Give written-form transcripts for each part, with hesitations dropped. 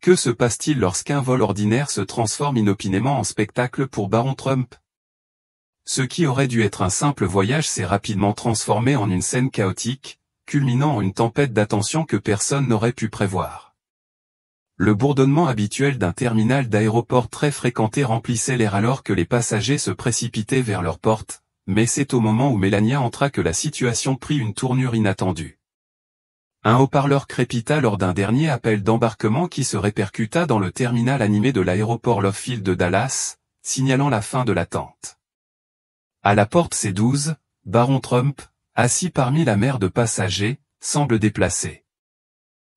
Que se passe-t-il lorsqu'un vol ordinaire se transforme inopinément en spectacle pour Baron Trump? Ce qui aurait dû être un simple voyage s'est rapidement transformé en une scène chaotique, culminant en une tempête d'attention que personne n'aurait pu prévoir. Le bourdonnement habituel d'un terminal d'aéroport très fréquenté remplissait l'air alors que les passagers se précipitaient vers leurs portes, mais c'est au moment où Melania entra que la situation prit une tournure inattendue. Un haut-parleur crépita lors d'un dernier appel d'embarquement qui se répercuta dans le terminal animé de l'aéroport Love Field de Dallas, signalant la fin de l'attente. À la porte C12, Baron Trump, assis parmi la mer de passagers, semble déplacé.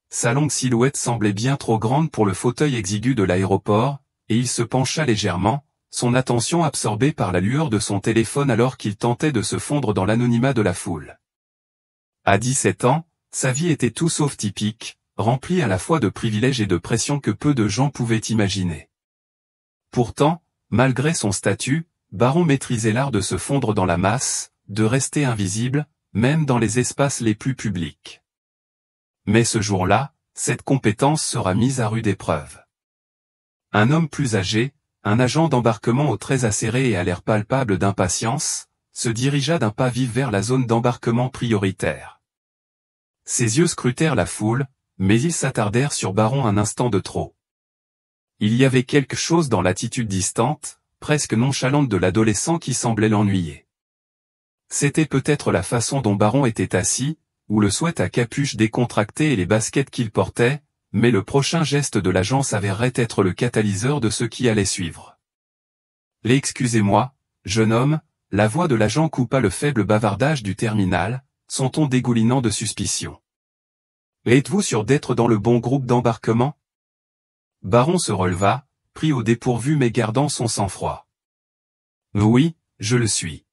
Sa longue silhouette semblait bien trop grande pour le fauteuil exigu de l'aéroport, et il se pencha légèrement, son attention absorbée par la lueur de son téléphone alors qu'il tentait de se fondre dans l'anonymat de la foule. À 17 ans, sa vie était tout sauf typique, remplie à la fois de privilèges et de pression que peu de gens pouvaient imaginer. Pourtant, malgré son statut, Baron maîtrisait l'art de se fondre dans la masse, de rester invisible, même dans les espaces les plus publics. Mais ce jour-là, cette compétence sera mise à rude épreuve. Un homme plus âgé, un agent d'embarquement aux traits acérés et à l'air palpable d'impatience, se dirigea d'un pas vif vers la zone d'embarquement prioritaire. Ses yeux scrutèrent la foule, mais ils s'attardèrent sur Baron un instant de trop. Il y avait quelque chose dans l'attitude distante, presque nonchalante de l'adolescent qui semblait l'ennuyer. C'était peut-être la façon dont Baron était assis, ou le sweat à capuche décontracté et les baskets qu'il portait, mais le prochain geste de l'agent s'avérerait être le catalyseur de ce qui allait suivre. « Excusez-moi, jeune homme », la voix de l'agent coupa le faible bavardage du terminal, son ton dégoulinant de suspicion. « Êtes-vous sûr d'être dans le bon groupe d'embarquement ?» Baron se releva, pris au dépourvu mais gardant son sang-froid. « Oui, je le suis. »«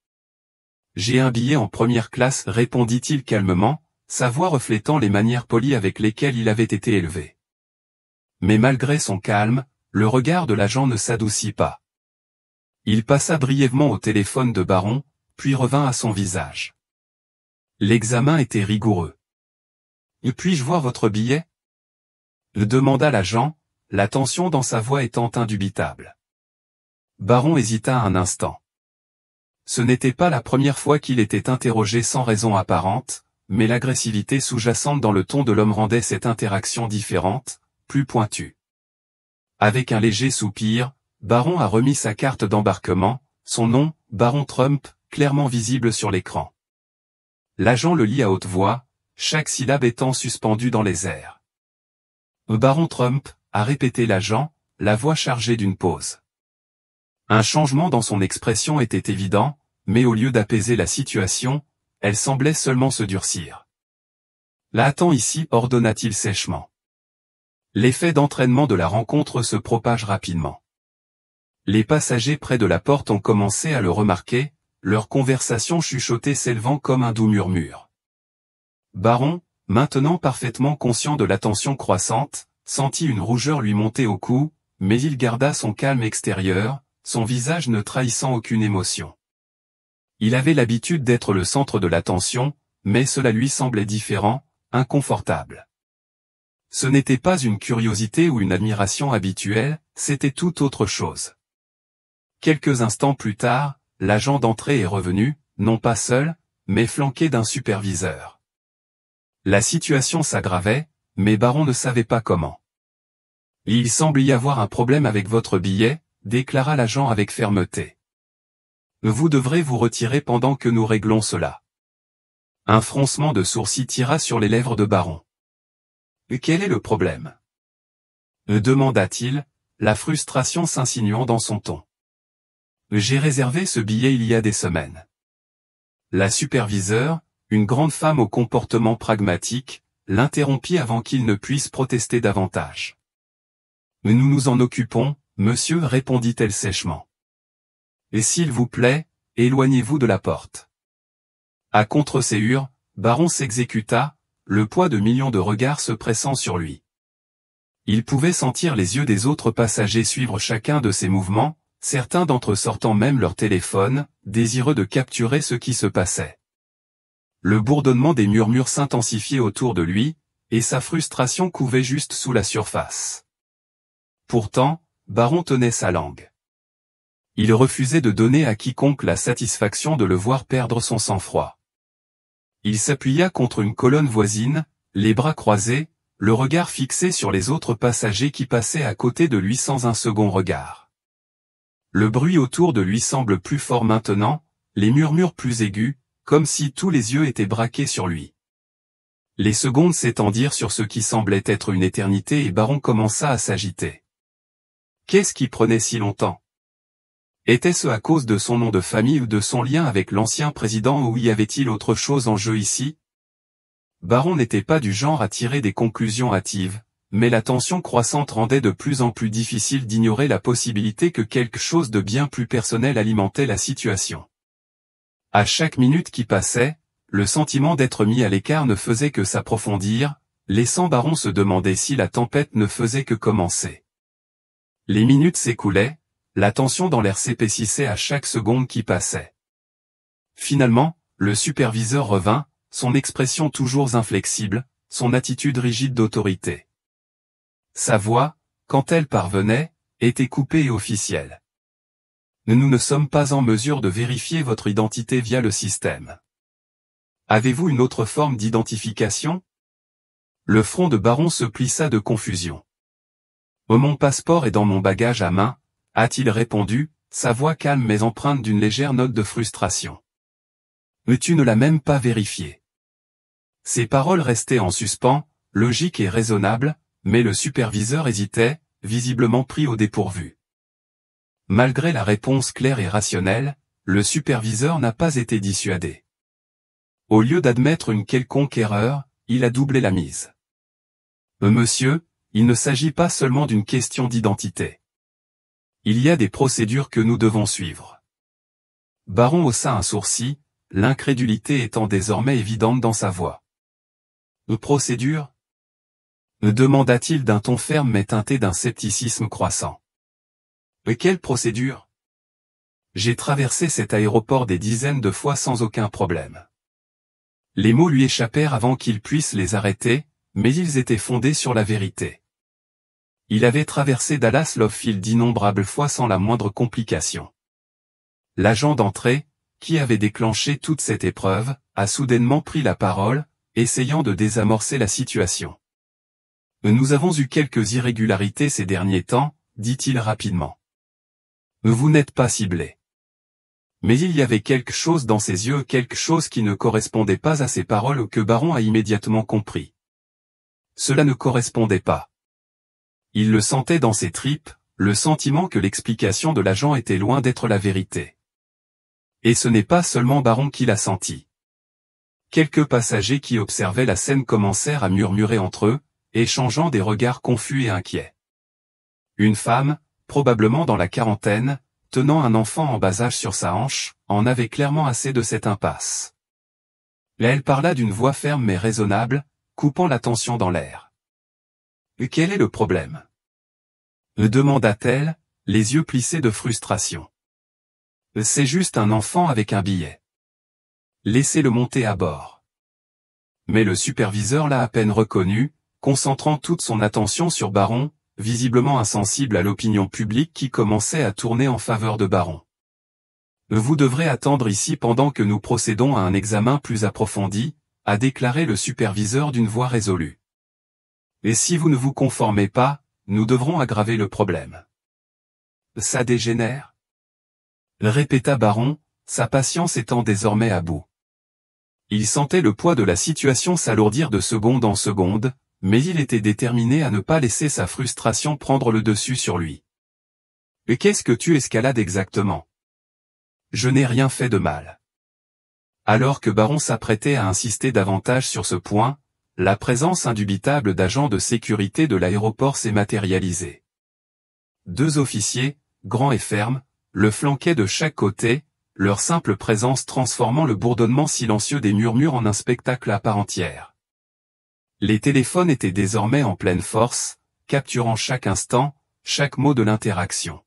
J'ai un billet en première classe, » répondit-il calmement, sa voix reflétant les manières polies avec lesquelles il avait été élevé. Mais malgré son calme, le regard de l'agent ne s'adoucit pas. Il passa brièvement au téléphone de Baron, puis revint à son visage. L'examen était rigoureux. « Puis-je voir votre billet ?» demanda l'agent, la tension dans sa voix étant indubitable. Baron hésita un instant. Ce n'était pas la première fois qu'il était interrogé sans raison apparente, mais l'agressivité sous-jacente dans le ton de l'homme rendait cette interaction différente, plus pointue. Avec un léger soupir, Baron a remis sa carte d'embarquement, son nom, Baron Trump, clairement visible sur l'écran. L'agent le lit à haute voix, chaque syllabe étant suspendue dans les airs. Baron Trump, a répété l'agent, la voix chargée d'une pause. Un changement dans son expression était évident, mais au lieu d'apaiser la situation, elle semblait seulement se durcir. « L'attends ici, » ordonna-t-il sèchement. L'effet d'entraînement de la rencontre se propage rapidement. Les passagers près de la porte ont commencé à le remarquer, leur conversation chuchotée s'élevant comme un doux murmure. Baron, maintenant parfaitement conscient de la tension croissante, sentit une rougeur lui monter au cou, mais il garda son calme extérieur, son visage ne trahissant aucune émotion. Il avait l'habitude d'être le centre de l'attention, mais cela lui semblait différent, inconfortable. Ce n'était pas une curiosité ou une admiration habituelle, c'était tout autre chose. Quelques instants plus tard, l'agent d'entrée est revenu, non pas seul, mais flanqué d'un superviseur. La situation s'aggravait, mais Baron ne savait pas comment. « Il semble y avoir un problème avec votre billet », déclara l'agent avec fermeté. « Vous devrez vous retirer pendant que nous réglons cela. » Un froncement de sourcils tira sur les lèvres de Baron. « Quel est le problème ?» demanda-t-il, la frustration s'insinuant dans son ton. « J'ai réservé ce billet il y a des semaines. » La superviseure, une grande femme au comportement pragmatique, l'interrompit avant qu'il ne puisse protester davantage. « Nous nous en occupons, monsieur, » répondit-elle sèchement. « Et s'il vous plaît, éloignez-vous de la porte. » À contre-séhur, Baron s'exécuta, le poids de millions de regards se pressant sur lui. Il pouvait sentir les yeux des autres passagers suivre chacun de ses mouvements, certains d'entre eux sortant même leur téléphone, désireux de capturer ce qui se passait. Le bourdonnement des murmures s'intensifiait autour de lui, et sa frustration couvait juste sous la surface. Pourtant, Baron tenait sa langue. Il refusait de donner à quiconque la satisfaction de le voir perdre son sang-froid. Il s'appuya contre une colonne voisine, les bras croisés, le regard fixé sur les autres passagers qui passaient à côté de lui sans un second regard. Le bruit autour de lui semble plus fort maintenant, les murmures plus aigus, comme si tous les yeux étaient braqués sur lui. Les secondes s'étendirent sur ce qui semblait être une éternité et Baron commença à s'agiter. Qu'est-ce qui prenait si longtemps? Était-ce à cause de son nom de famille ou de son lien avec l'ancien président ou y avait-il autre chose en jeu ici? Baron n'était pas du genre à tirer des conclusions hâtives, mais la tension croissante rendait de plus en plus difficile d'ignorer la possibilité que quelque chose de bien plus personnel alimentait la situation. À chaque minute qui passait, le sentiment d'être mis à l'écart ne faisait que s'approfondir, laissant Baron se demander si la tempête ne faisait que commencer. Les minutes s'écoulaient, la tension dans l'air s'épaississait à chaque seconde qui passait. Finalement, le superviseur revint, son expression toujours inflexible, son attitude rigide d'autorité. Sa voix, quand elle parvenait, était coupée et officielle. Nous ne sommes pas en mesure de vérifier votre identité via le système. Avez-vous une autre forme d'identification? Le front de Baron se plissa de confusion. Mon passeport est dans mon bagage à main, a-t-il répondu, sa voix calme mais empreinte d'une légère note de frustration. Mais tu ne l'as même pas vérifié. Ses paroles restaient en suspens, logiques et raisonnables, mais le superviseur hésitait, visiblement pris au dépourvu. Malgré la réponse claire et rationnelle, le superviseur n'a pas été dissuadé. Au lieu d'admettre une quelconque erreur, il a doublé la mise. Monsieur, il ne s'agit pas seulement d'une question d'identité. Il y a des procédures que nous devons suivre. Baron haussa un sourcil, l'incrédulité étant désormais évidente dans sa voix. Procédures? Demanda-t-il d'un ton ferme mais teinté d'un scepticisme croissant. Quelle procédure? J'ai traversé cet aéroport des dizaines de fois sans aucun problème. Les mots lui échappèrent avant qu'il puisse les arrêter, mais ils étaient fondés sur la vérité. Il avait traversé Dallas Love Field d'innombrables fois sans la moindre complication. L'agent d'entrée, qui avait déclenché toute cette épreuve, a soudainement pris la parole, essayant de désamorcer la situation. Nous avons eu quelques irrégularités ces derniers temps, dit-il rapidement. Vous n'êtes pas ciblé. Mais il y avait quelque chose dans ses yeux, quelque chose qui ne correspondait pas à ses paroles que Baron a immédiatement compris. Cela ne correspondait pas. Il le sentait dans ses tripes, le sentiment que l'explication de l'agent était loin d'être la vérité. Et ce n'est pas seulement Baron qui l'a senti. Quelques passagers qui observaient la scène commencèrent à murmurer entre eux, échangeant des regards confus et inquiets. Une femme, probablement dans la quarantaine, tenant un enfant en bas âge sur sa hanche, en avait clairement assez de cette impasse. Elle parla d'une voix ferme mais raisonnable, coupant la tension dans l'air. « Quel est le problème ?» demanda-t-elle, les yeux plissés de frustration. « C'est juste un enfant avec un billet. Laissez-le monter à bord. » Mais le superviseur l'a à peine reconnu, concentrant toute son attention sur Baron, visiblement insensible à l'opinion publique qui commençait à tourner en faveur de Baron. « Vous devrez attendre ici pendant que nous procédons à un examen plus approfondi, » a déclaré le superviseur d'une voix résolue. « Et si vous ne vous conformez pas, nous devrons aggraver le problème. »« Ça dégénère ?» répéta Baron, sa patience étant désormais à bout. Il sentait le poids de la situation s'alourdir de seconde en seconde, mais il était déterminé à ne pas laisser sa frustration prendre le dessus sur lui. « Et qu'est-ce que tu escalades exactement ? » ?»« Je n'ai rien fait de mal. » Alors que Baron s'apprêtait à insister davantage sur ce point, la présence indubitable d'agents de sécurité de l'aéroport s'est matérialisée. 2 officiers, grands et fermes, le flanquaient de chaque côté, leur simple présence transformant le bourdonnement silencieux des murmures en un spectacle à part entière. Les téléphones étaient désormais en pleine force, capturant chaque instant, chaque mot de l'interaction.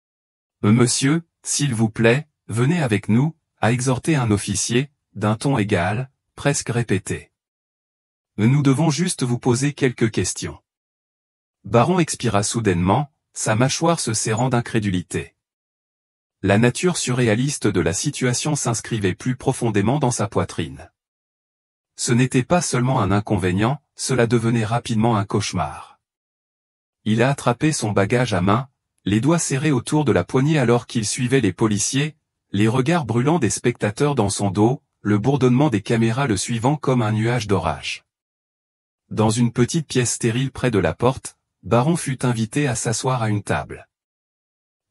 « Monsieur, s'il vous plaît, venez avec nous », a exhorté un officier, d'un ton égal, presque répété. « Nous devons juste vous poser quelques questions. » Baron expira soudainement, sa mâchoire se serrant d'incrédulité. La nature surréaliste de la situation s'inscrivait plus profondément dans sa poitrine. Ce n'était pas seulement un inconvénient, cela devenait rapidement un cauchemar. Il a attrapé son bagage à main, les doigts serrés autour de la poignée alors qu'il suivait les policiers, les regards brûlants des spectateurs dans son dos, le bourdonnement des caméras le suivant comme un nuage d'orage. Dans une petite pièce stérile près de la porte, Baron fut invité à s'asseoir à une table.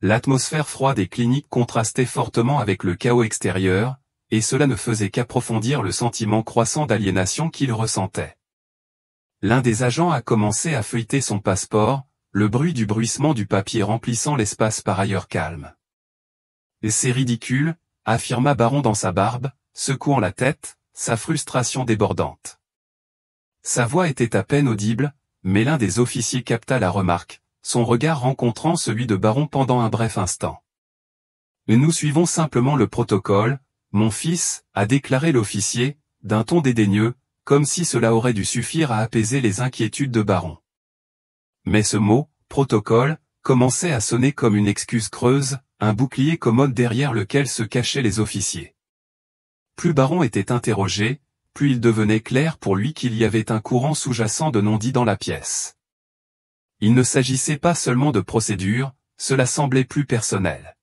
L'atmosphère froide et clinique contrastait fortement avec le chaos extérieur, et cela ne faisait qu'approfondir le sentiment croissant d'aliénation qu'il ressentait. L'un des agents a commencé à feuilleter son passeport, le bruit du bruissement du papier remplissant l'espace par ailleurs calme. « C'est ridicule », affirma Baron dans sa barbe, secouant la tête, sa frustration débordante. Sa voix était à peine audible, mais l'un des officiers capta la remarque, son regard rencontrant celui de Baron pendant un bref instant. « Nous suivons simplement le protocole, mon fils, a déclaré l'officier, d'un ton dédaigneux, comme si cela aurait dû suffire à apaiser les inquiétudes de Baron. Mais ce mot, protocole, commençait à sonner comme une excuse creuse, un bouclier commode derrière lequel se cachaient les officiers. Plus Baron était interrogé, plus il devenait clair pour lui qu'il y avait un courant sous-jacent de non-dits dans la pièce. Il ne s'agissait pas seulement de procédure, cela semblait plus personnel.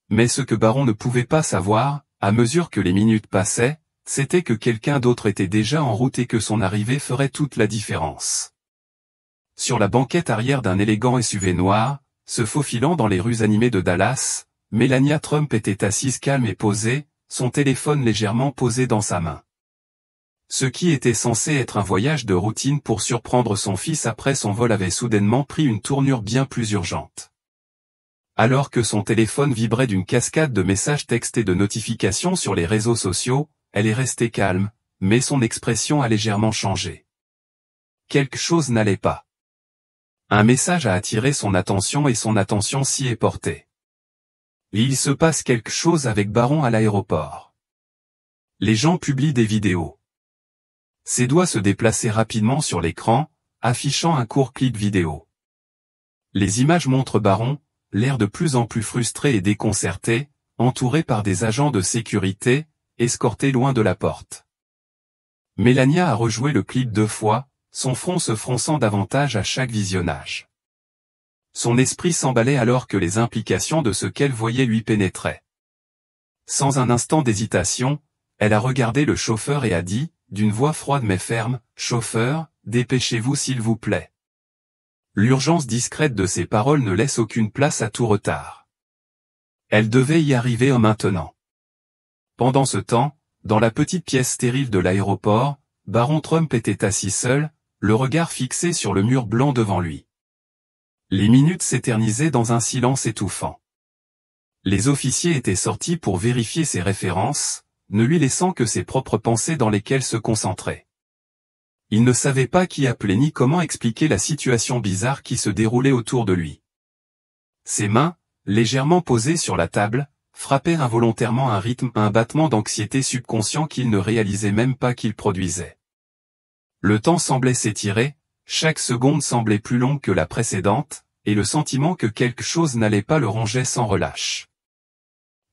Mais ce que Baron ne pouvait pas savoir, à mesure que les minutes passaient, c'était que quelqu'un d'autre était déjà en route et que son arrivée ferait toute la différence. Sur la banquette arrière d'un élégant SUV noir, se faufilant dans les rues animées de Dallas, Melania Trump était assise calme et posée, son téléphone légèrement posé dans sa main. Ce qui était censé être un voyage de routine pour surprendre son fils après son vol avait soudainement pris une tournure bien plus urgente. Alors que son téléphone vibrait d'une cascade de messages textes et de notifications sur les réseaux sociaux, elle est restée calme, mais son expression a légèrement changé. Quelque chose n'allait pas. Un message a attiré son attention et son attention s'y est portée. Il se passe quelque chose avec Baron à l'aéroport. Les gens publient des vidéos. Ses doigts se déplaçaient rapidement sur l'écran, affichant un court clip vidéo. Les images montrent Baron, l'air de plus en plus frustré et déconcerté, entouré par des agents de sécurité, escorté loin de la porte. Melania a rejoué le clip 2 fois, son front se fronçant davantage à chaque visionnage. Son esprit s'emballait alors que les implications de ce qu'elle voyait lui pénétraient. Sans un instant d'hésitation, elle a regardé le chauffeur et a dit, d'une voix froide mais ferme, « Chauffeur, dépêchez-vous s'il vous plaît. » L'urgence discrète de ces paroles ne laisse aucune place à tout retard. Elle devait y arriver maintenant. Pendant ce temps, dans la petite pièce stérile de l'aéroport, Baron Trump était assis seul, le regard fixé sur le mur blanc devant lui. Les minutes s'éternisaient dans un silence étouffant. Les officiers étaient sortis pour vérifier ses références, ne lui laissant que ses propres pensées dans lesquelles se concentrer. Il ne savait pas qui appeler ni comment expliquer la situation bizarre qui se déroulait autour de lui. Ses mains, légèrement posées sur la table, frappaient involontairement un rythme, un battement d'anxiété subconscient qu'il ne réalisait même pas qu'il produisait. Le temps semblait s'étirer, chaque seconde semblait plus longue que la précédente, et le sentiment que quelque chose n'allait pas le rongeait sans relâche.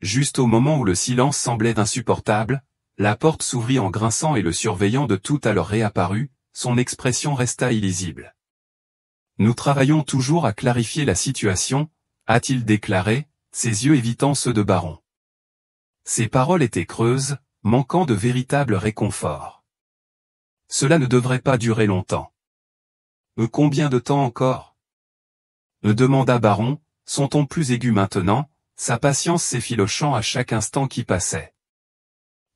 Juste au moment où le silence semblait insupportable, la porte s'ouvrit en grinçant et le surveillant de tout à l'heure réapparut, son expression resta illisible. « Nous travaillons toujours à clarifier la situation », a-t-il déclaré, ses yeux évitant ceux de Baron. Ses paroles étaient creuses, manquant de véritable réconfort. Cela ne devrait pas durer longtemps. Combien de temps encore ? Demanda Baron, son ton plus aigu maintenant, sa patience s'effilochant à chaque instant qui passait.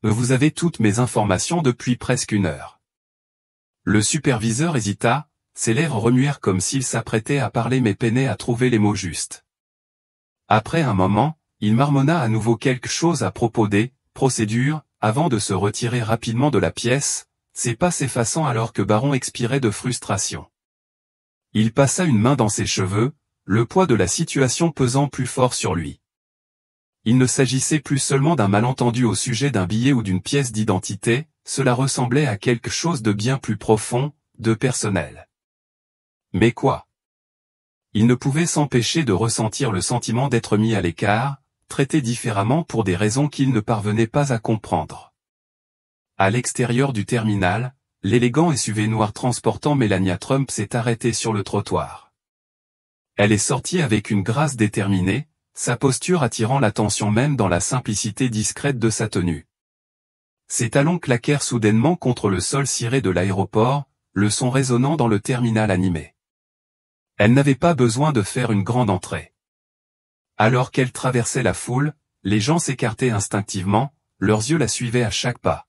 Vous avez toutes mes informations depuis presque 1 heure. Le superviseur hésita, ses lèvres remuèrent comme s'il s'apprêtait à parler mais peinait à trouver les mots justes. Après un moment, il marmonna à nouveau quelque chose à propos des procédures, avant de se retirer rapidement de la pièce, ses pas s'effaçant alors que Baron expirait de frustration. Il passa une main dans ses cheveux, le poids de la situation pesant plus fort sur lui. Il ne s'agissait plus seulement d'un malentendu au sujet d'un billet ou d'une pièce d'identité, cela ressemblait à quelque chose de bien plus profond, de personnel. Mais quoi ? Il ne pouvait s'empêcher de ressentir le sentiment d'être mis à l'écart, traité différemment pour des raisons qu'il ne parvenait pas à comprendre. À l'extérieur du terminal, l'élégant SUV noir transportant Melania Trump s'est arrêté sur le trottoir. Elle est sortie avec une grâce déterminée, sa posture attirant l'attention même dans la simplicité discrète de sa tenue. Ses talons claquèrent soudainement contre le sol ciré de l'aéroport, le son résonnant dans le terminal animé. Elle n'avait pas besoin de faire une grande entrée. Alors qu'elle traversait la foule, les gens s'écartaient instinctivement, leurs yeux la suivaient à chaque pas.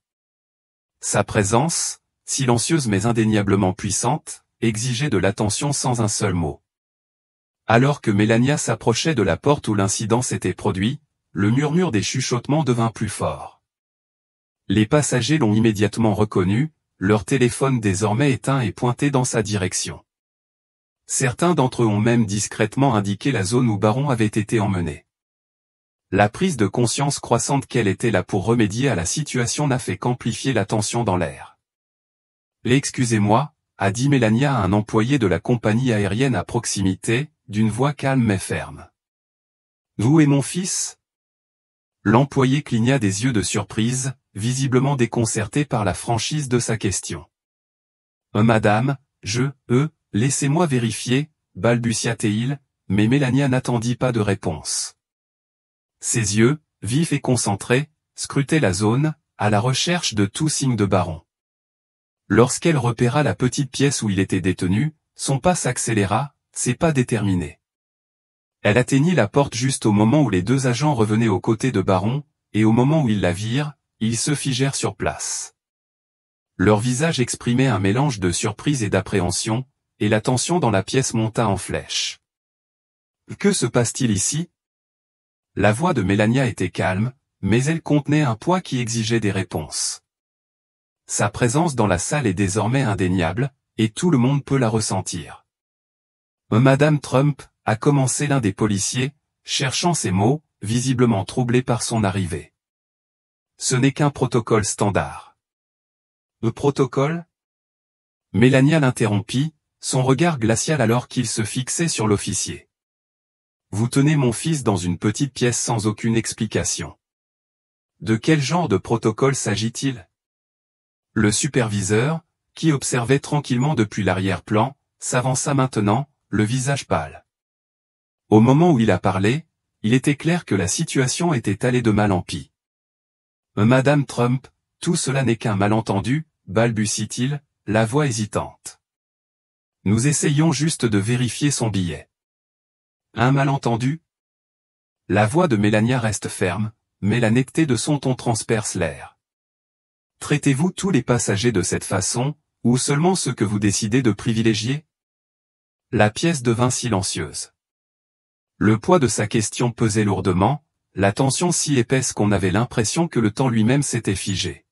Sa présence, silencieuse mais indéniablement puissante, exigeait de l'attention sans un seul mot. Alors que Melania s'approchait de la porte où l'incident s'était produit, le murmure des chuchotements devint plus fort. Les passagers l'ont immédiatement reconnu, leur téléphone désormais éteint et pointé dans sa direction. Certains d'entre eux ont même discrètement indiqué la zone où Baron avait été emmené. La prise de conscience croissante qu'elle était là pour remédier à la situation n'a fait qu'amplifier la tension dans l'air. « Excusez-moi » a dit Melania à un employé de la compagnie aérienne à proximité, d'une voix calme mais ferme. « Vous et mon fils ?» L'employé cligna des yeux de surprise, visiblement déconcerté par la franchise de sa question. « Madame, laissez-moi vérifier, balbutia-t-il, mais Melania n'attendit pas de réponse. Ses yeux, vifs et concentrés, scrutaient la zone, à la recherche de tout signe de Baron. Lorsqu'elle repéra la petite pièce où il était détenu, son pas s'accéléra, ses pas déterminés. Elle atteignit la porte juste au moment où les deux agents revenaient aux côtés de Baron, et au moment où ils la virent, ils se figèrent sur place. Leur visage exprimait un mélange de surprise et d'appréhension, et la tension dans la pièce monta en flèche. « Que se passe-t-il ici ?» La voix de Melania était calme, mais elle contenait un poids qui exigeait des réponses. Sa présence dans la salle est désormais indéniable, et tout le monde peut la ressentir. « Madame Trump » a commencé l'un des policiers, cherchant ses mots, visiblement troublé par son arrivée. « Ce n'est qu'un protocole standard. »« Protocole ?» Melania l'interrompit, son regard glacial alors qu'il se fixait sur l'officier. « Vous tenez mon fils dans une petite pièce sans aucune explication. De quel genre de protocole s'agit-il » Le superviseur, qui observait tranquillement depuis l'arrière-plan, s'avança maintenant, le visage pâle. Au moment où il a parlé, il était clair que la situation était allée de mal en pis. « Madame Trump, tout cela n'est qu'un malentendu, balbutie-t-il, la voix hésitante. Nous essayons juste de vérifier son billet. » Un malentendu ? La voix de Melania reste ferme, mais la netteté de son ton transperce l'air. Traitez-vous tous les passagers de cette façon, ou seulement ceux que vous décidez de privilégier ? La pièce devint silencieuse. Le poids de sa question pesait lourdement, la tension si épaisse qu'on avait l'impression que le temps lui-même s'était figé.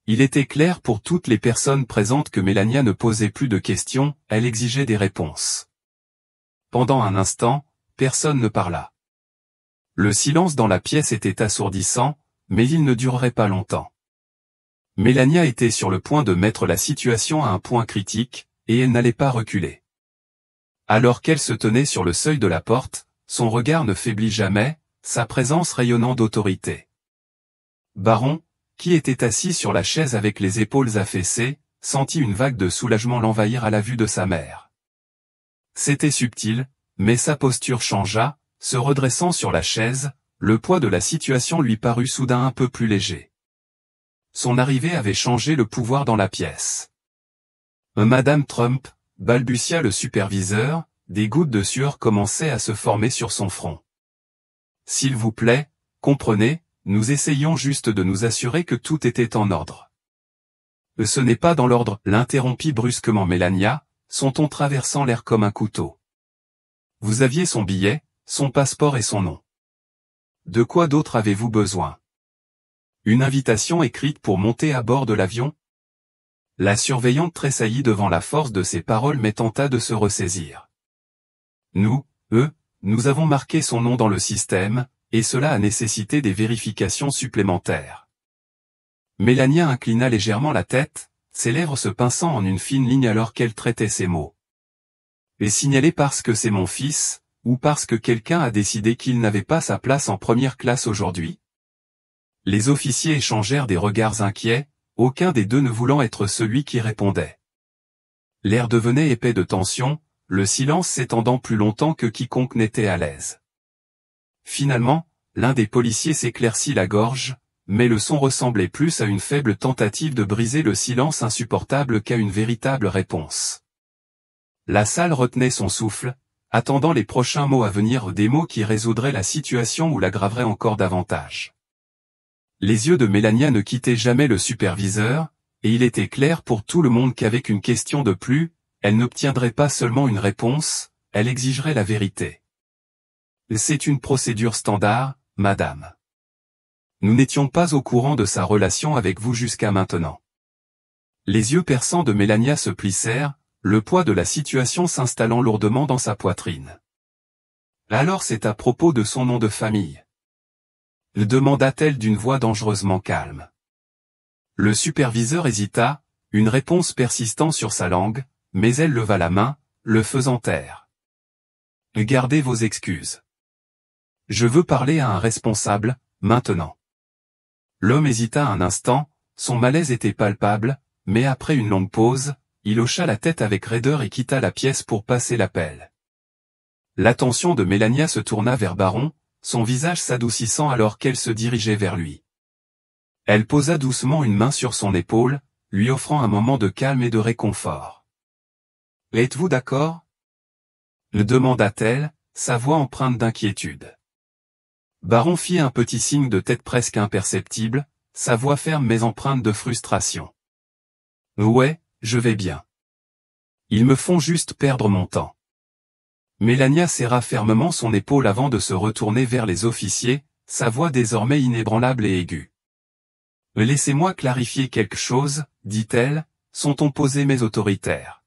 Il était clair pour toutes les personnes présentes que Melania ne posait plus de questions, elle exigeait des réponses. Pendant un instant, personne ne parla. Le silence dans la pièce était assourdissant, mais il ne durerait pas longtemps. Melania était sur le point de mettre la situation à un point critique, et elle n'allait pas reculer. Alors qu'elle se tenait sur le seuil de la porte, son regard ne faiblit jamais, sa présence rayonnant d'autorité. Baron, qui était assis sur la chaise avec les épaules affaissées, sentit une vague de soulagement l'envahir à la vue de sa mère. C'était subtil, mais sa posture changea, se redressant sur la chaise, le poids de la situation lui parut soudain un peu plus léger. Son arrivée avait changé le pouvoir dans la pièce. Madame Trump, balbutia le superviseur, des gouttes de sueur commençaient à se former sur son front. S'il vous plaît, comprenez, nous essayons juste de nous assurer que tout était en ordre. Ce n'est pas dans l'ordre, l'interrompit brusquement Melania, son ton traversant l'air comme un couteau. Vous aviez son billet, son passeport et son nom. De quoi d'autre avez-vous besoin? Une invitation écrite pour monter à bord de l'avion? La surveillante tressaillit devant la force de ces paroles mais tenta de se ressaisir. Nous avons marqué son nom dans le système, et cela a nécessité des vérifications supplémentaires. Melania inclina légèrement la tête, ses lèvres se pinçant en une fine ligne alors qu'elle traitait ces mots. Est signalé parce que c'est mon fils, ou parce que quelqu'un a décidé qu'il n'avait pas sa place en première classe aujourd'hui? Les officiers échangèrent des regards inquiets, aucun des deux ne voulant être celui qui répondait. L'air devenait épais de tension, le silence s'étendant plus longtemps que quiconque n'était à l'aise. Finalement, l'un des policiers s'éclaircit la gorge, mais le son ressemblait plus à une faible tentative de briser le silence insupportable qu'à une véritable réponse. La salle retenait son souffle, attendant les prochains mots à venir, des mots qui résoudraient la situation ou l'aggraveraient encore davantage. Les yeux de Mélania ne quittaient jamais le superviseur, et il était clair pour tout le monde qu'avec une question de plus, elle n'obtiendrait pas seulement une réponse, elle exigerait la vérité. C'est une procédure standard, madame. Nous n'étions pas au courant de sa relation avec vous jusqu'à maintenant. Les yeux perçants de Mélania se plissèrent, le poids de la situation s'installant lourdement dans sa poitrine. Alors c'est à propos de son nom de famille? Demanda-t-elle d'une voix dangereusement calme. Le superviseur hésita, une réponse persistant sur sa langue, mais elle leva la main, le faisant taire. Gardez vos excuses. Je veux parler à un responsable, maintenant. L'homme hésita un instant, son malaise était palpable, mais après une longue pause, il hocha la tête avec raideur et quitta la pièce pour passer l'appel. L'attention de Mélania se tourna vers Baron, son visage s'adoucissant alors qu'elle se dirigeait vers lui. Elle posa doucement une main sur son épaule, lui offrant un moment de calme et de réconfort. « Êtes-vous d'accord » le demanda-t-elle, sa voix empreinte d'inquiétude. Baron fit un petit signe de tête presque imperceptible, sa voix ferme mais empreinte de frustration. « Ouais, je vais bien. Ils me font juste perdre mon temps. » Mélania serra fermement son épaule avant de se retourner vers les officiers, sa voix désormais inébranlable et aiguë. « Laissez-moi clarifier quelque chose, dit-elle, son ton posé mais autoritaire.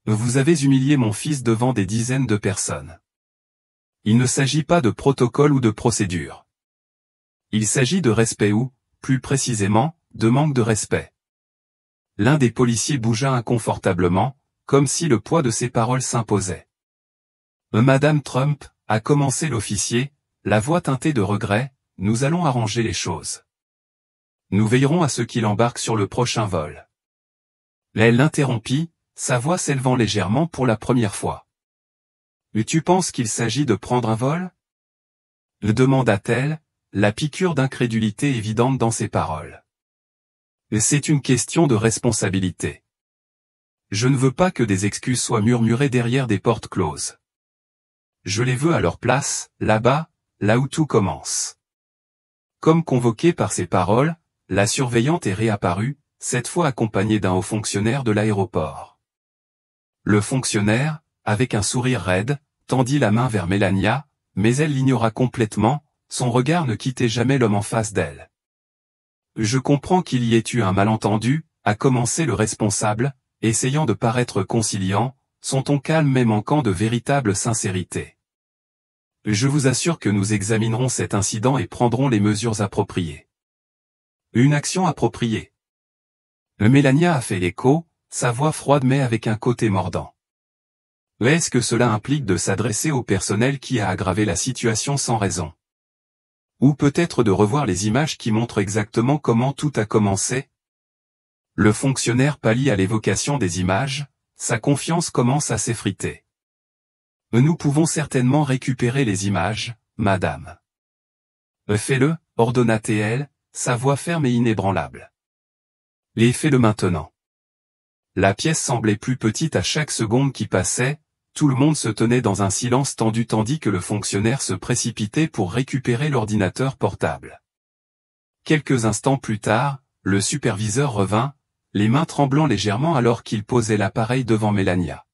Vous avez humilié mon fils devant des dizaines de personnes. Il ne s'agit pas de protocole ou de procédure. Il s'agit de respect ou, plus précisément, de manque de respect. » L'un des policiers bougea inconfortablement, comme si le poids de ses paroles s'imposait. « Madame Trump, » a commencé l'officier, la voix teintée de regret, « nous allons arranger les choses. Nous veillerons à ce qu'il embarque sur le prochain vol. » Elle l'interrompit, sa voix s'élevant légèrement pour la première fois. « Tu penses qu'il s'agit de prendre un vol » le demanda-t-elle, la piqûre d'incrédulité évidente dans ses paroles. « C'est une question de responsabilité. Je ne veux pas que des excuses soient murmurées derrière des portes closes. Je les veux à leur place, là-bas, là où tout commence. » Comme convoquée par ces paroles, la surveillante est réapparue, cette fois accompagnée d'un haut fonctionnaire de l'aéroport. Le fonctionnaire, avec un sourire raide, tendit la main vers Mélania, mais elle l'ignora complètement, son regard ne quittait jamais l'homme en face d'elle. « Je comprends qu'il y ait eu un malentendu, » a commencé le responsable, essayant de paraître conciliant, son ton calme mais manquant de véritable sincérité. « Je vous assure que nous examinerons cet incident et prendrons les mesures appropriées. » Une action appropriée. Mélania a fait l'écho, sa voix froide mais avec un côté mordant. Est-ce que cela implique de s'adresser au personnel qui a aggravé la situation sans raison? Ou peut-être de revoir les images qui montrent exactement comment tout a commencé? Le fonctionnaire pâlit à l'évocation des images, sa confiance commence à s'effriter. Nous pouvons certainement récupérer les images, madame. Fais-le, ordonna-t-elle, sa voix ferme et inébranlable. Et fais-le maintenant. La pièce semblait plus petite à chaque seconde qui passait, tout le monde se tenait dans un silence tendu tandis que le fonctionnaire se précipitait pour récupérer l'ordinateur portable. Quelques instants plus tard, le superviseur revint, les mains tremblant légèrement alors qu'il posait l'appareil devant Mélania.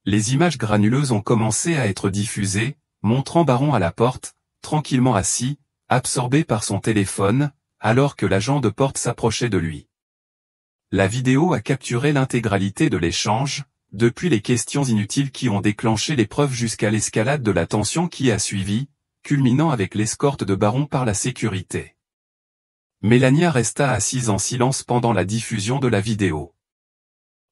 Les images granuleuses ont commencé à être diffusées, montrant Baron à la porte, tranquillement assis, absorbé par son téléphone, alors que l'agent de porte s'approchait de lui. La vidéo a capturé l'intégralité de l'échange, depuis les questions inutiles qui ont déclenché l'épreuve jusqu'à l'escalade de la tension qui a suivi, culminant avec l'escorte de Baron par la sécurité. Mélania resta assise en silence pendant la diffusion de la vidéo.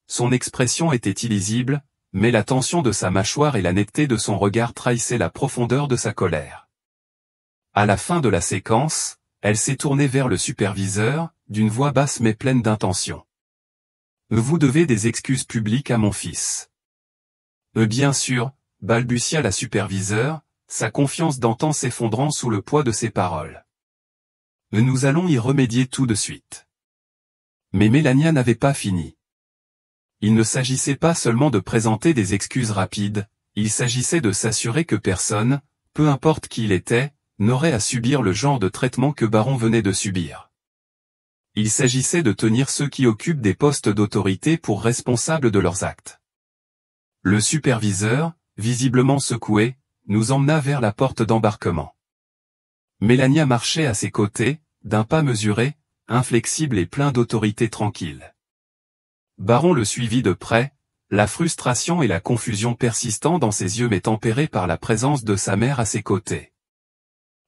Son expression était illisible, mais la tension de sa mâchoire et la netteté de son regard trahissaient la profondeur de sa colère. À la fin de la séquence, elle s'est tournée vers le superviseur, d'une voix basse mais pleine d'intention. « Vous devez des excuses publiques à mon fils. » « Bien sûr, » balbutia la superviseure, sa confiance d'antan s'effondrant sous le poids de ses paroles. « Nous allons y remédier tout de suite. » Mais Mélania n'avait pas fini. Il ne s'agissait pas seulement de présenter des excuses rapides, il s'agissait de s'assurer que personne, peu importe qui il était, n'aurait à subir le genre de traitement que Baron venait de subir. Il s'agissait de tenir ceux qui occupent des postes d'autorité pour responsables de leurs actes. Le superviseur, visiblement secoué, nous emmena vers la porte d'embarquement. Mélania marchait à ses côtés, d'un pas mesuré, inflexible et plein d'autorité tranquille. Baron le suivit de près, la frustration et la confusion persistant dans ses yeux mais tempérés par la présence de sa mère à ses côtés.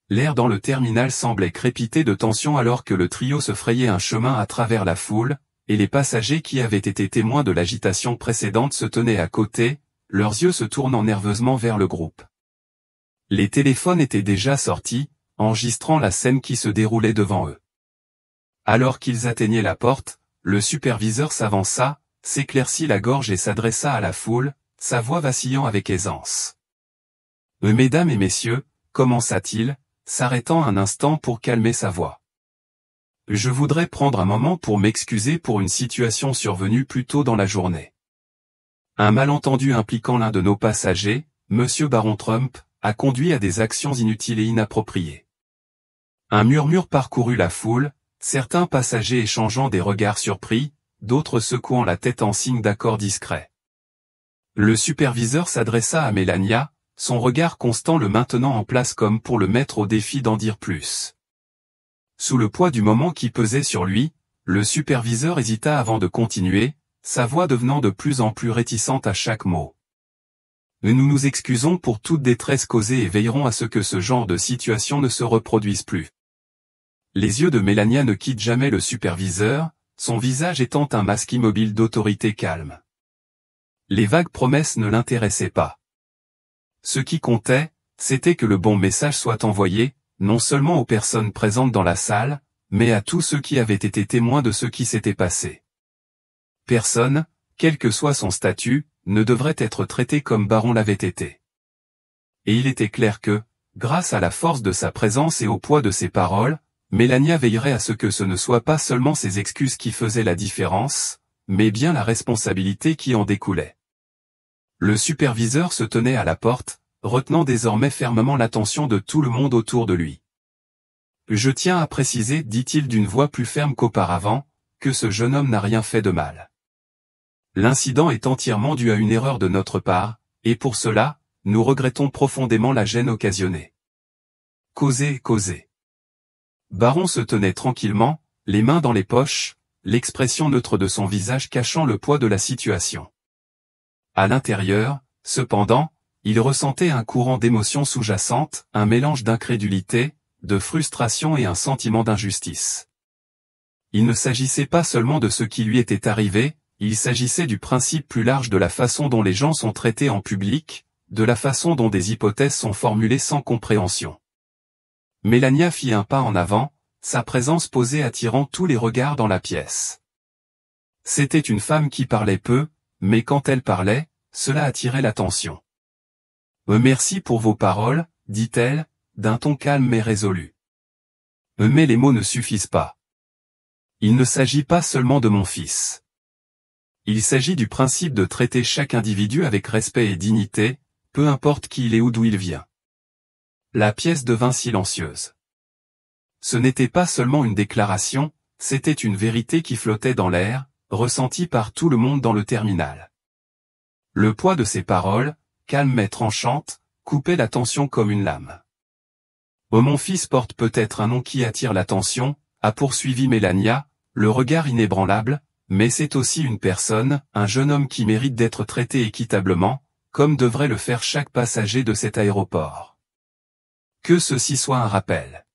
L'air dans le terminal semblait crépiter de tension alors que le trio se frayait un chemin à travers la foule, et les passagers qui avaient été témoins de l'agitation précédente se tenaient à côté, leurs yeux se tournant nerveusement vers le groupe. Les téléphones étaient déjà sortis, enregistrant la scène qui se déroulait devant eux. Alors qu'ils atteignaient la porte, le superviseur s'avança, s'éclaircit la gorge et s'adressa à la foule, sa voix vacillant avec aisance. « Mesdames et messieurs, commença-t-il, s'arrêtant un instant pour calmer sa voix. Je voudrais prendre un moment pour m'excuser pour une situation survenue plus tôt dans la journée. Un malentendu impliquant l'un de nos passagers, Monsieur Baron Trump, a conduit à des actions inutiles et inappropriées. Un murmure parcourut la foule, certains passagers échangeant des regards surpris, d'autres secouant la tête en signe d'accord discret. Le superviseur s'adressa à Mélania, son regard constant le maintenant en place comme pour le mettre au défi d'en dire plus. Sous le poids du moment qui pesait sur lui, le superviseur hésita avant de continuer, sa voix devenant de plus en plus réticente à chaque mot. Nous nous excusons pour toute détresse causée et veillerons à ce que ce genre de situation ne se reproduise plus. Les yeux de Mélania ne quittent jamais le superviseur, son visage étant un masque immobile d'autorité calme. Les vagues promesses ne l'intéressaient pas. Ce qui comptait, c'était que le bon message soit envoyé, non seulement aux personnes présentes dans la salle, mais à tous ceux qui avaient été témoins de ce qui s'était passé. Personne, quel que soit son statut, ne devrait être traité comme Baron l'avait été. Et il était clair que, grâce à la force de sa présence et au poids de ses paroles, Mélania veillerait à ce que ce ne soit pas seulement ses excuses qui faisaient la différence, mais bien la responsabilité qui en découlait. Le superviseur se tenait à la porte, retenant désormais fermement l'attention de tout le monde autour de lui. « Je tiens à préciser, dit-il d'une voix plus ferme qu'auparavant, que ce jeune homme n'a rien fait de mal. L'incident est entièrement dû à une erreur de notre part, et pour cela, nous regrettons profondément la gêne occasionnée. » Causez. Baron se tenait tranquillement, les mains dans les poches, l'expression neutre de son visage cachant le poids de la situation. À l'intérieur, cependant, il ressentait un courant d'émotions sous-jacentes, un mélange d'incrédulité, de frustration et un sentiment d'injustice. Il ne s'agissait pas seulement de ce qui lui était arrivé, il s'agissait du principe plus large de la façon dont les gens sont traités en public, de la façon dont des hypothèses sont formulées sans compréhension. Mélania fit un pas en avant, sa présence posée attirant tous les regards dans la pièce. C'était une femme qui parlait peu, mais quand elle parlait, cela attirait l'attention. « Merci pour vos paroles, dit-elle, d'un ton calme mais résolu. Mais les mots ne suffisent pas. Il ne s'agit pas seulement de mon fils. Il s'agit du principe de traiter chaque individu avec respect et dignité, peu importe qui il est ou d'où il vient. » La pièce devint silencieuse. Ce n'était pas seulement une déclaration, c'était une vérité qui flottait dans l'air, ressentie par tout le monde dans le terminal. Le poids de ces paroles, calmes mais tranchantes, coupait l'attention comme une lame. « Oh, mon fils porte peut-être un nom qui attire l'attention, a poursuivi Mélania, le regard inébranlable, mais c'est aussi une personne, un jeune homme qui mérite d'être traité équitablement, comme devrait le faire chaque passager de cet aéroport. Que ceci soit un rappel.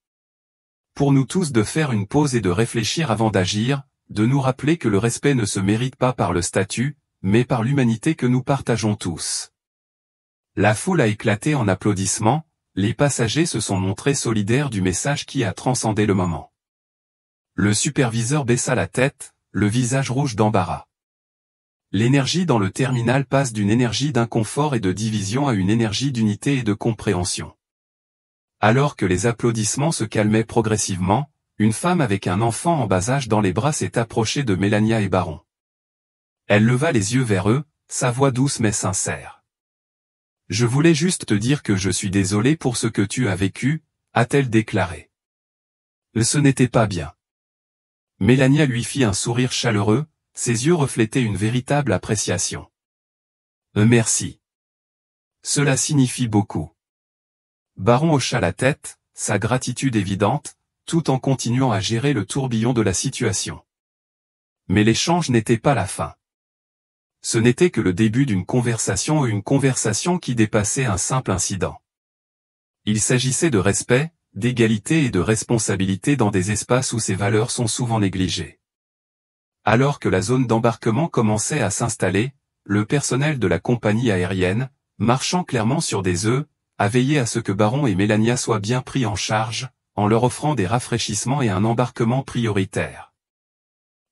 Pour nous tous de faire une pause et de réfléchir avant d'agir, de nous rappeler que le respect ne se mérite pas par le statut, mais par l'humanité que nous partageons tous. La foule a éclaté en applaudissements, les passagers se sont montrés solidaires du message qui a transcendé le moment. Le superviseur baissa la tête, le visage rouge d'embarras. L'énergie dans le terminal passe d'une énergie d'inconfort et de division à une énergie d'unité et de compréhension. Alors que les applaudissements se calmaient progressivement, une femme avec un enfant en bas âge dans les bras s'est approchée de Melania et Baron. Elle leva les yeux vers eux, sa voix douce mais sincère. « Je voulais juste te dire que je suis désolée pour ce que tu as vécu, » a-t-elle déclaré. Ce n'était pas bien. Melania lui fit un sourire chaleureux, ses yeux reflétaient une véritable appréciation. Merci. Cela signifie beaucoup. Baron hocha la tête, sa gratitude évidente, tout en continuant à gérer le tourbillon de la situation. Mais l'échange n'était pas la fin. Ce n'était que le début d'une conversation ou une conversation qui dépassait un simple incident. Il s'agissait de respect, d'égalité et de responsabilité dans des espaces où ces valeurs sont souvent négligées. Alors que la zone d'embarquement commençait à s'installer, le personnel de la compagnie aérienne, marchant clairement sur des œufs, a veillé à ce que Baron et Melania soient bien pris en charge, en leur offrant des rafraîchissements et un embarquement prioritaire.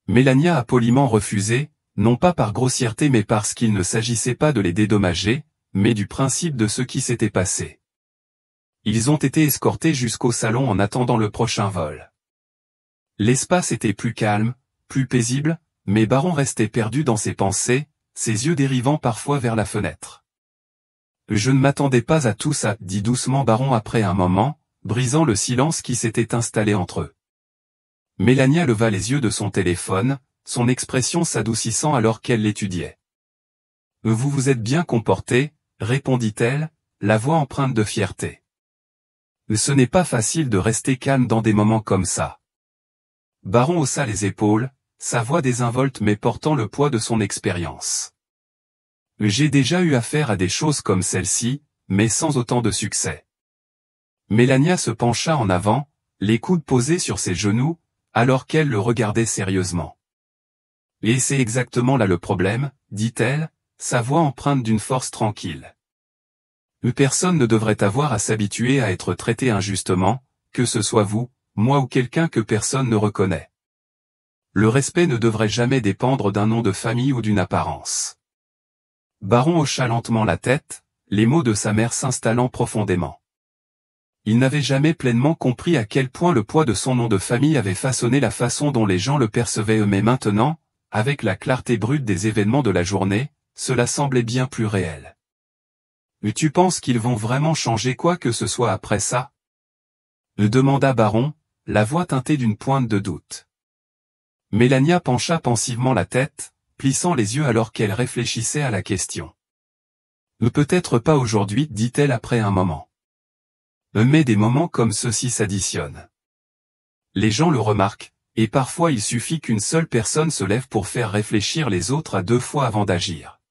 Melania a poliment refusé, non pas par grossièreté mais parce qu'il ne s'agissait pas de les dédommager, mais du principe de ce qui s'était passé. Ils ont été escortés jusqu'au salon en attendant le prochain vol. L'espace était plus calme, plus paisible, mais Baron restait perdu dans ses pensées, ses yeux dérivant parfois vers la fenêtre. « Je ne m'attendais pas à tout ça, » dit doucement Baron après un moment, brisant le silence qui s'était installé entre eux. Melania leva les yeux de son téléphone, son expression s'adoucissant alors qu'elle l'étudiait. « Vous vous êtes bien comporté, » répondit-elle, la voix empreinte de fierté. « Ce n'est pas facile de rester calme dans des moments comme ça. » Baron haussa les épaules, sa voix désinvolte mais portant le poids de son expérience. « J'ai déjà eu affaire à des choses comme celle-ci, mais sans autant de succès. » Melania se pencha en avant, les coudes posés sur ses genoux, alors qu'elle le regardait sérieusement. « Et c'est exactement là le problème, » dit-elle, sa voix empreinte d'une force tranquille. « Personne ne devrait avoir à s'habituer à être traité injustement, que ce soit vous, moi ou quelqu'un que personne ne reconnaît. Le respect ne devrait jamais dépendre d'un nom de famille ou d'une apparence. » Baron hocha lentement la tête, les mots de sa mère s'installant profondément. Il n'avait jamais pleinement compris à quel point le poids de son nom de famille avait façonné la façon dont les gens le percevaient eux, mais maintenant, avec la clarté brute des événements de la journée, cela semblait bien plus réel. « Tu penses qu'ils vont vraiment changer quoi que ce soit après ça ?» demanda Baron, la voix teintée d'une pointe de doute. Melania pencha pensivement la tête, plissant les yeux alors qu'elle réfléchissait à la question. « Peut-être pas aujourd'hui, » dit-elle après un moment. « Mais des moments comme ceux-ci s'additionnent. Les gens le remarquent, et parfois il suffit qu'une seule personne se lève pour faire réfléchir les autres à deux fois avant d'agir. »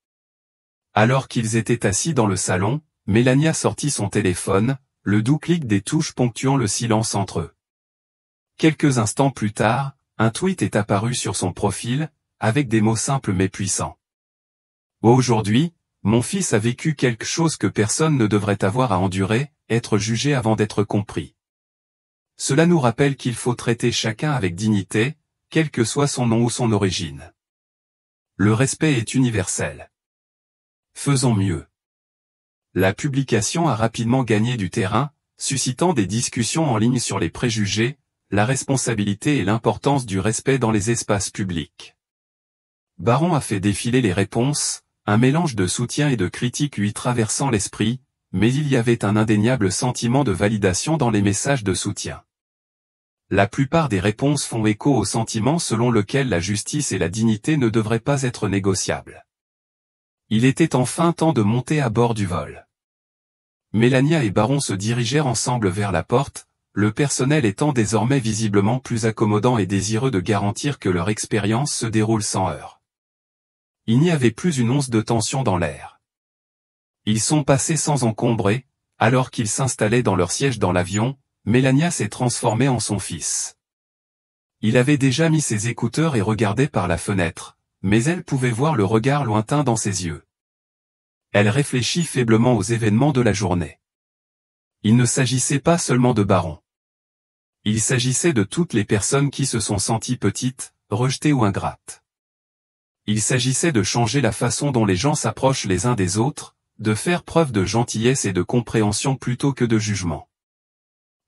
Alors qu'ils étaient assis dans le salon, Melania sortit son téléphone, le doux clic des touches ponctuant le silence entre eux. Quelques instants plus tard, un tweet est apparu sur son profil, avec des mots simples mais puissants. « Aujourd'hui, mon fils a vécu quelque chose que personne ne devrait avoir à endurer, être jugé avant d'être compris. Cela nous rappelle qu'il faut traiter chacun avec dignité, quel que soit son nom ou son origine. Le respect est universel. Faisons mieux. » La publication a rapidement gagné du terrain, suscitant des discussions en ligne sur les préjugés, la responsabilité et l'importance du respect dans les espaces publics. Baron a fait défiler les réponses, un mélange de soutien et de critique lui traversant l'esprit, mais il y avait un indéniable sentiment de validation dans les messages de soutien. La plupart des réponses font écho au sentiment selon lequel la justice et la dignité ne devraient pas être négociables. Il était enfin temps de monter à bord du vol. Melania et Baron se dirigèrent ensemble vers la porte, le personnel étant désormais visiblement plus accommodant et désireux de garantir que leur expérience se déroule sans heurts. Il n'y avait plus une once de tension dans l'air. Ils sont passés sans encombrer, alors qu'ils s'installaient dans leur siège dans l'avion, Melania s'est transformée en son fils. Il avait déjà mis ses écouteurs et regardait par la fenêtre, mais elle pouvait voir le regard lointain dans ses yeux. Elle réfléchit faiblement aux événements de la journée. Il ne s'agissait pas seulement de Baron. Il s'agissait de toutes les personnes qui se sont senties petites, rejetées ou ingrates. Il s'agissait de changer la façon dont les gens s'approchent les uns des autres, de faire preuve de gentillesse et de compréhension plutôt que de jugement.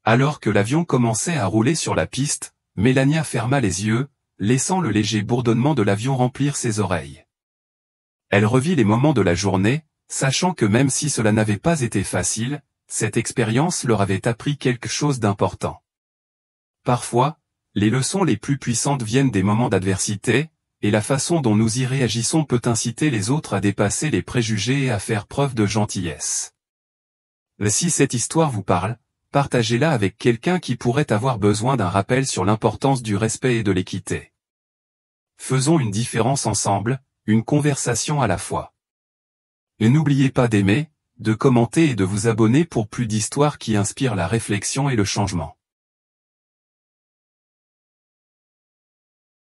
Alors que l'avion commençait à rouler sur la piste, Mélania ferma les yeux, laissant le léger bourdonnement de l'avion remplir ses oreilles. Elle revit les moments de la journée, sachant que même si cela n'avait pas été facile, cette expérience leur avait appris quelque chose d'important. Parfois, les leçons les plus puissantes viennent des moments d'adversité, et la façon dont nous y réagissons peut inciter les autres à dépasser les préjugés et à faire preuve de gentillesse. Si cette histoire vous parle, partagez-la avec quelqu'un qui pourrait avoir besoin d'un rappel sur l'importance du respect et de l'équité. Faisons une différence ensemble, une conversation à la fois. Et n'oubliez pas d'aimer, de commenter et de vous abonner pour plus d'histoires qui inspirent la réflexion et le changement.